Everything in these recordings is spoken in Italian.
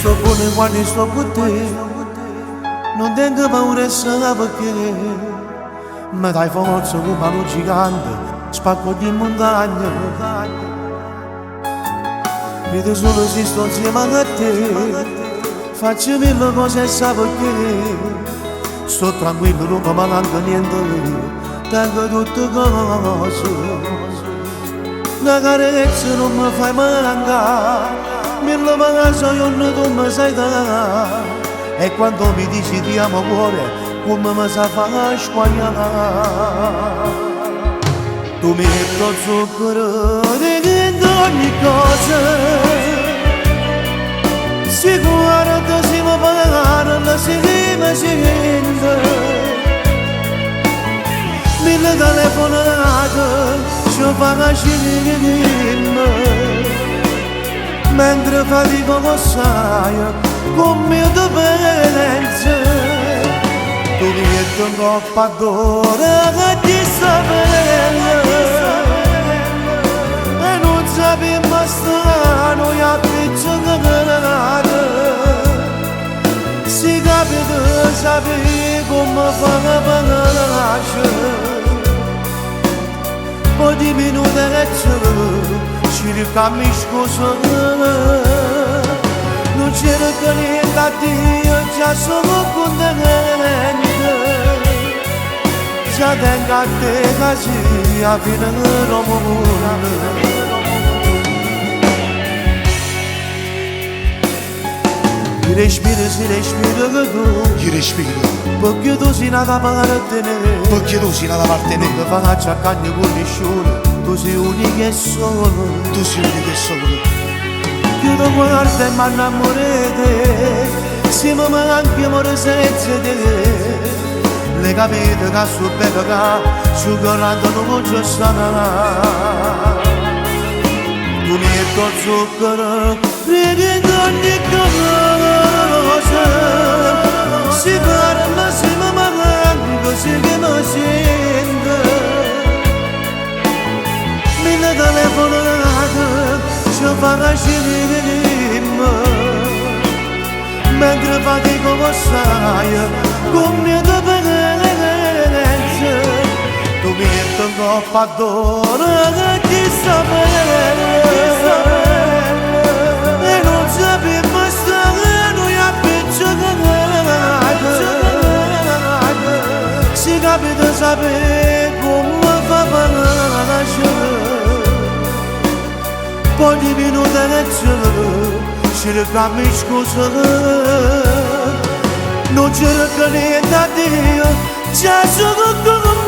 sto buono quando sto con te, non tengo paura se perché mi dai forza come un gigante, spacco di montagna. Vedo solo se sto insieme a te, faccio mille cose e sa perché, sto tranquillo, non mi manca niente, tengo tutte cose. La carezza non mi fai mancare, mille volte io non tu mi sai dare, e quando mi dici ti amo cuore, come mi sa fare squagliare. Tu mi metti il zucchero in ogni cosa, sicuro che si mi parla, si mi sente. Mille telefonate ci fanno scendere, mentre fatico con sai, con mia dipendenza. Tu mi metti un coppa d'ora che ti sta bene, e non sappiamo stare noi a picciocare. Si capita, sapere come fare per nascere. Poi di minuti e ci ricambi scusa, non c'era niente a Dio, già sono contento. Già tengo a te così a fine del mondo. Si respira che tu, respiro, perché tu sei nata per tenere, perché tu sei da parte non mi mia, faccio accanto con nessuno, tu sei unica e solo. tu sei l'unica e solo. Chiudo guarda e mi innamoro di te, se mi manchi amore senza te. Le capite che sul bello che su correndo non voglio stare. Tu mi metti il zucchero, riempito ogni cosa, si parla, si mi manca, così che mi sente. Mille telefonate ci fanno scendere, mentre fatico con sai, con mia dipendenza. Tu mi metti un coppa d'ora che ti sta bene, e non sappiamo stare noi a picciocare. Si capita sapere come fa per nascere, poi di minuti e ci ricambi scusa, non c'era niente a Dio, già sono contento.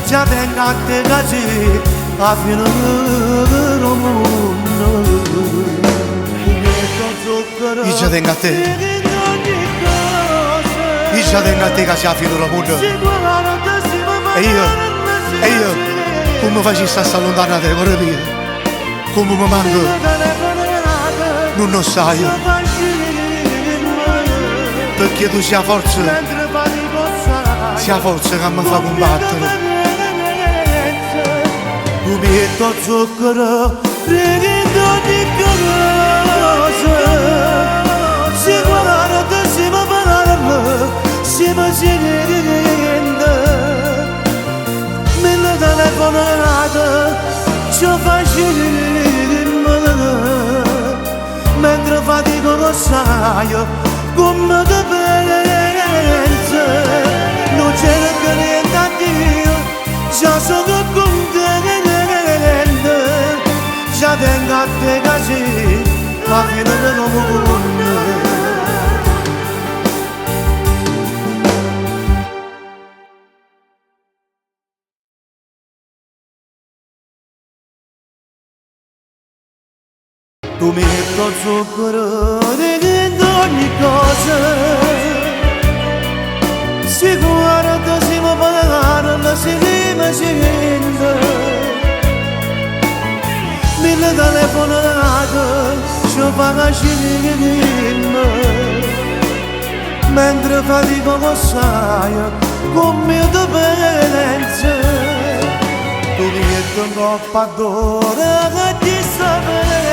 Già tengo a te così a fine del mondo. Io già tengo a te, io già tengo a te che sia fine del mondo. E io, come facessi a stare lontano da te, vorrei dire, come mi manco, non lo sai, perché tu sia forza che mi fa combattere. Tu mi metti il zucchero, riempito ogni cosa, si guarda, si mi parla, si mi sente. Mille telefonate ci fa scendere, mentre fatico lo sai, come dipendenza. Non c'era niente a Dio, già sono contento. Già tengo a te così, a fine del mondo. Tu mi metti il zucchero in ogni cosa, sicuro che si mi parla, si mi sente. Mille telefonate ci fanno scendere, mentre fatico con sai, con mia dipendenza. Tu mi metti un coppa d'ora che ti sta bene,